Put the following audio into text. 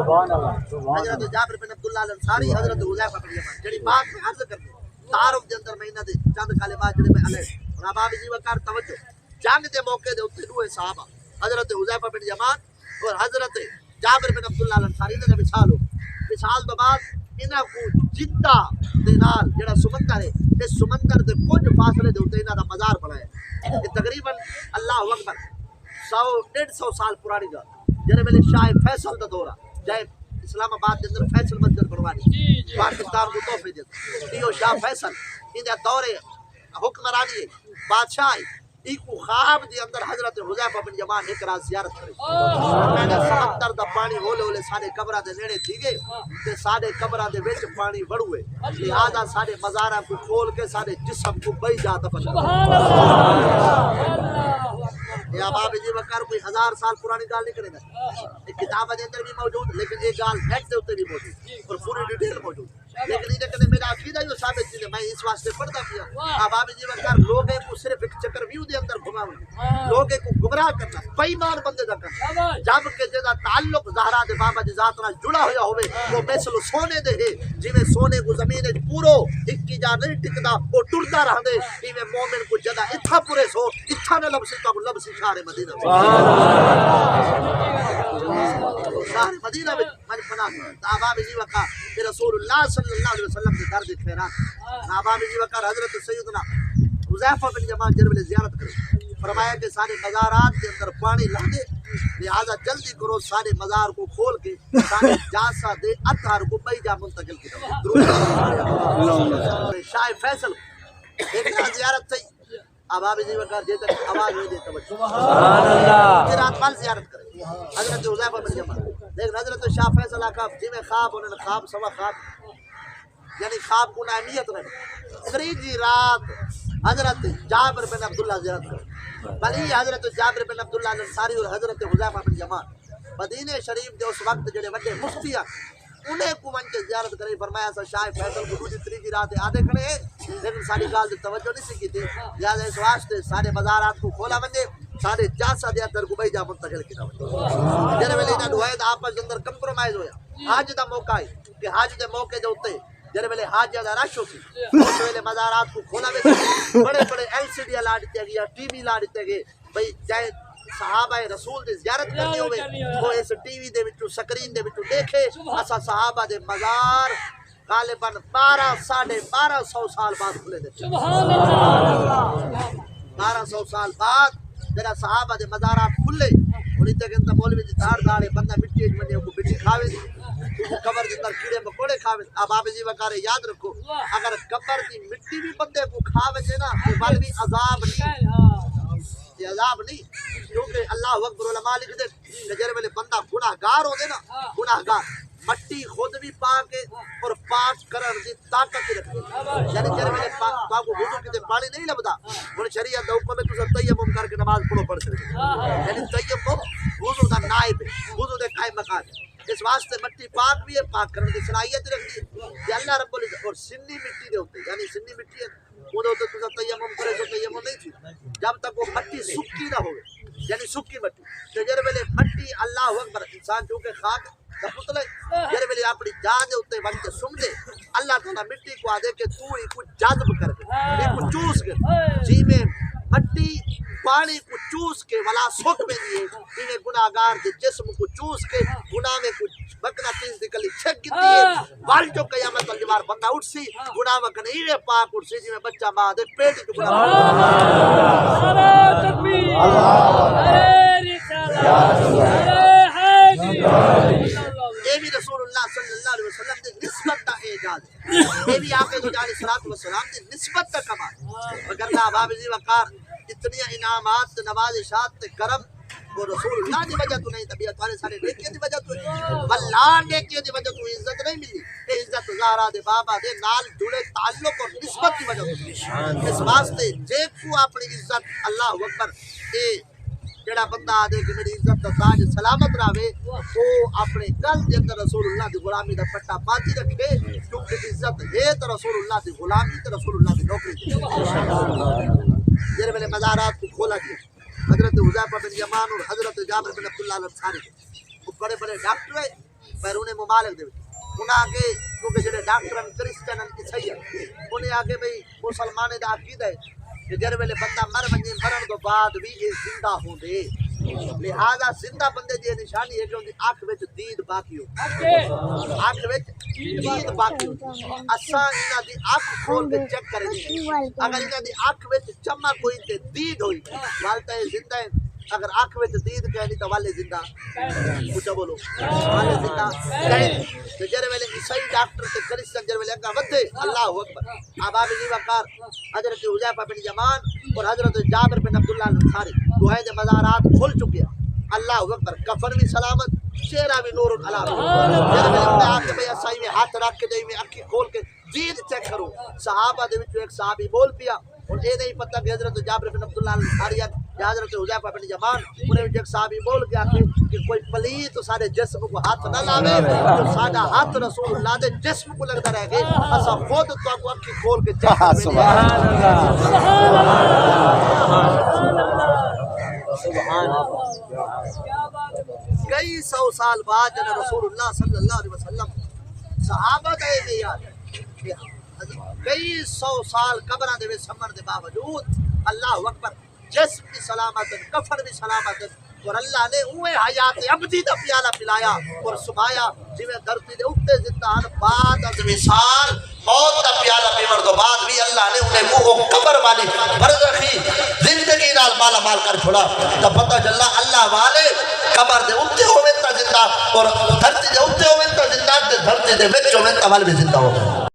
حضرت جابر بن عبداللہ الانصاری حضرت حذیفہ بن یمان جڑی بات میں عرض کرتے تعارف دے اندر میں انہاں دے چند کلمات جڑے میں علیہ رباب جی وقار توجہ جنگ دے موقع دے اوتے دوے صحابہ حضرت حذیفہ بن یمان اور حضرت جابر بن عبداللہ الانصاری دے مثال تو بعد انہاں کو جدہ دے نال جڑا سمندر ہے اس سمندر دے کچھ فاصلے دے اوتے انہاں دا مزار بنایا ہے تقریباً اللہ اکبر 100-150 سال پرانی گل جڑے ویلے شاہ فیصل دا دورہ جائے اسلام آباد کے اندر فیصل مسجد بنوانی پاکستان کو تحفے دیتا یہ شاہ فیصل انہیں دورے حکمرانی ہے بادشاہ ہے ایک خواب دے اندر حضرت حذیفہ بن یمان ایک رات زیارت کرے میں نے سمندر دا پانی ہولے ہولے سارے قبراں دے نیڑے تھی گئے تے سارے قبراں دے وچ پانی بڑھوے لہذا سارے مزاراں کو کھول کے سارے جسم کو بئی جا دفن سبحان اللہ یا باب جی وقار کوئی 1000 سال پرانی گال نہیں کرے گا ایک کتاب دے اندر بھی موجود لیکن ایک گال نیٹ دے اوتے بھی موجود اور پوری ڈیٹیل موجود لیکن یہ کہ میرا عقیدہ یہ ثابت ہے میں اس واسطے پڑھتا پیا باب جی وقار لوگے کو صرف ایک چکر ویو دے اندر گھماؤ لوگے کو گمراہ کرنا بے ایمان بندے دا کرنا جب کہ جدا تعلق زہرا دے بابا دی ذات نال جڑا ہویا ہوے وہ مثل سونے دے ہے جویں سونے کو زمین وچ پورو اکی جا نہیں ٹکدا او ٹردا رہندے ایویں مومن کو جدا اتھا پورے سو اتھا نہ لبسی تو لبسی شہر مدینہ شہر مدینہ وچ من پناہ باب جی وقار رسول اللہ صلی اللہ علیہ وسلم کے در دے خیرات باب جی وقار حضرت سیدنا حذیفہ بن یمان جربل زیارت کرے فرمایا کہ سارے مزارات کے اندر پانی لا دے لہذا جلدی کرو سارے مزار کو کھول کے سارے جاسا دے اطہار کو بئی جا منتقل کی شاہ فیصل ایک زیارت تھی اباب جی وقار جے تک آواز ہوئی دے توجہ سبحان اللہ پھر رات مال زیارت کرے حضرت حذیفہ بن یمان لیکن حضرت شاہ فیصل آقا جی میں خواب انہوں نے خواب سوا خواب یعنی خواب کو نامیت رہے تیسری رات حضرت جابر بن عبداللہ زیارت کرے بلی حضرت جابر بن عبداللہ الانصاری اور حضرت حذیفہ بن یمان مدینہ شریف دے اس وقت جڑے وڈے مفتی انہیں کو من کے زیارت کرے فرمایا سا شاہ فیصل کو دوسری تیسری رات آدھے کھڑے لیکن ساری گال دی توجہ نہیں سی کی تھی لہذا اس واسطے سارے مزارات کو کھولا ونجے سارے جاسا دیا در کو بھائی جا منتقل کی جنہیں ویلے انہاں دعائے دا آپس اندر کمپرومائز ہویا حاج دا موقع ہے کہ حاج دے موقع دے ہوتے جنہیں ویلے حاج دا رش ہوتی اس ویلے مزارات کو کھولا ویسے بڑے بڑے LCD لا دیتے گئے ٹی وی لا دیتے گئے بھئی جائے صحابہ رسول دی زیارت کرنی ہوئے وہ اس ٹی وی دے وچوں سکرین دے وچوں دیکھے اسا صحابہ دے مزار غالباً 1200 سال بعد کھلے دے سبحان اللہ 1200 سال بعد جڑا صحابہ دے مزارات کھلے انہی تے کہ مولوی دی دھار دھارے بندہ مٹی وچ منی کو مٹی کھاوے قبر دے اندر کیڑے مکوڑے کھاوے اب آپ جی وقار یاد رکھو اگر قبر دی مٹی بھی بندے کو کھاوے نا تے بل بھی عذاب نہیں یہ عذاب نہیں کیونکہ اللہ اکبر علماء لکھ دے جڑے ویلے بندہ گناہگار ہو دے نا گناہگار مٹی خود بھی پاک اور پاک کرن دی طاقت رکھے یعنی جڑے ویلے پاک کو وضو کیتے پانی نہیں لبدا ہن شریعت دا حکم ہے تساں تیمم کر کے نماز پڑھو پڑھ سکتے یعنی تیمم وضو دا نائب ہے وضو دے قائم مقام ہے اس واسطے مٹی پاک بھی ہے پاک کرنے کی صلاحیت رکھتی ہے کہ اللہ رب العزت اور سنی مٹی دے ہوتے یعنی سنی مٹی ہے وہ دے ہوتے تساں تیمم کرے تو تیمم نہیں تھی جب تک وہ مٹی سکی نہ ہوئے یعنی سکی مٹی تجربے ویلے مٹی اللہ اکبر انسان جو کہ خاک دا پتل ہے جڑے ویلے اپنی جان دے اوتے ون کے سن دے اللہ تعالی مٹی کو آدے کہ تو ہی کو جذب کر دے کو چوس کے جی میں مٹی پانی کو چوس کے ولا سوکھ میں دیے انہیں گناہگار دے جسم کو چوس کے گناہ میں کچھ بکنا تیز نکلی چھک گتی ہے وال جو قیامت الجوار بندہ اٹھ سی گناہ وکن ایوے پاک اٹھ سی جی میں بچہ ماں دے پیٹ کو گناہ تکبیر یہ بھی رسول اللہ صلی اللہ علیہ وسلم دے نسبت دا اعجاز ہے یہ بھی آقا علیہ الصلوۃ والسلام دے نسبت دا کمال مگر اللہ باب جی وقار اتنی انعامات نوازشات کرم وہ رسول اللہ دی وجہ تو نہیں طبیعت والے سارے نیکیوں دی وجہ تو واللہ نیکیوں دی وجہ تو عزت نہیں ملی یہ عزت زہرا دے بابا دے نال جڑے تعلق اور نسبت دی وجہ تو اس واسطے جے کو اپنی عزت اللہ اکبر اے جڑا بندہ آدھے کہ میری عزت دا تاج سلامت رہے وہ اپنے قلب دے اندر رسول اللہ دی غلامی دا پٹا باندھی رکھے کیونکہ عزت ہے تو رسول اللہ دی غلامی تو رسول اللہ دی نوکری جڑے ویلے مزارات کو کھولا گیا حضرت حذیفہ بن یمان اور حضرت جابر بن عبداللہ الانصاری وہ بڑے بڑے ڈاکٹر ہیں بیرون ممالک دے انہیں آگے کیونکہ جڑے ڈاکٹر کرسچن عیسائی انہیں آگے بھئی مسلمان دا عقیدہ ہے کہ جر ویلے بندہ مر ونجے مرن تو بعد بھی یہ زندہ ہوں دے لہذا زندہ بندے دی نشانی ہے کہ ان کی آنکھ وچ دید باقی ہو آنکھ وچ دید باقی ہو اساں انہاں دی آنکھ کھول کے چیک کریں اگر انہاں دی آنکھ وچ چمک ہوئی تے دید ہوئی والتا ہے زندہ ہے اگر آنکھ وچ دید کہنی تو والے زندہ کچھ بولو والے زندہ کہیں تو جر ویلے عیسائی ڈاکٹر تے کرسچن جر ویلے اگا ودے اللہ اکبر آباب جی وقار حضرت حذیفہ بن یمان اور حضرت جابر بن عبداللہ الانصاری دوہے دے مزارات کھل چکے ہیں اللہ اکبر کفن بھی سلامت چہرہ بھی نور علا جر ویلے انہیں آکے بھئی اسائی میں ہاتھ رکھ کے دے میں اکھی کھول کے دید چیک کرو صحابہ دے وچ ایک صحابی بول پیا اور یہ نہیں پتہ کہ حضرت جابر بن عبداللہ الانصاری یا حضرت حذیفہ بن یمان انہیں ایک صحابی بول گیا کہ کوئی پلیت تو سارے جسم کو ہاتھ نہ لاوے جو سارا ہاتھ رسول اللہ دے جسم کو لگتا رہے گے اسا خود تو کو اکھی کھول کے چیک کر سبحان اللہ کئی سو سال بعد جنہیں رسول اللہ صلی اللہ علیہ وسلم صحابہ دے میں یاد کئی سو سال قبرہ دے سمر دے باوجود اللہ اکبر جسم بھی سلامت کفن بھی سلامت اور اللہ نے اوے حیات ابدی دا پیالہ پلایا اور سمایا جویں دھرتی دے اٹھتے زندان بعد از مثال موت دا پیالہ پیمر تو بعد بھی اللہ نے انہیں منہ قبر والی برزخی زندگی نال مالا مال کر چھوڑا تو پتہ چلا اللہ والے قبر دے اٹھتے ہوئے تا زندہ اور دھرتی دے اٹھتے ہوئے تا زندہ دھرتی دے وچ ہوئے تا والے بھی زندہ ہو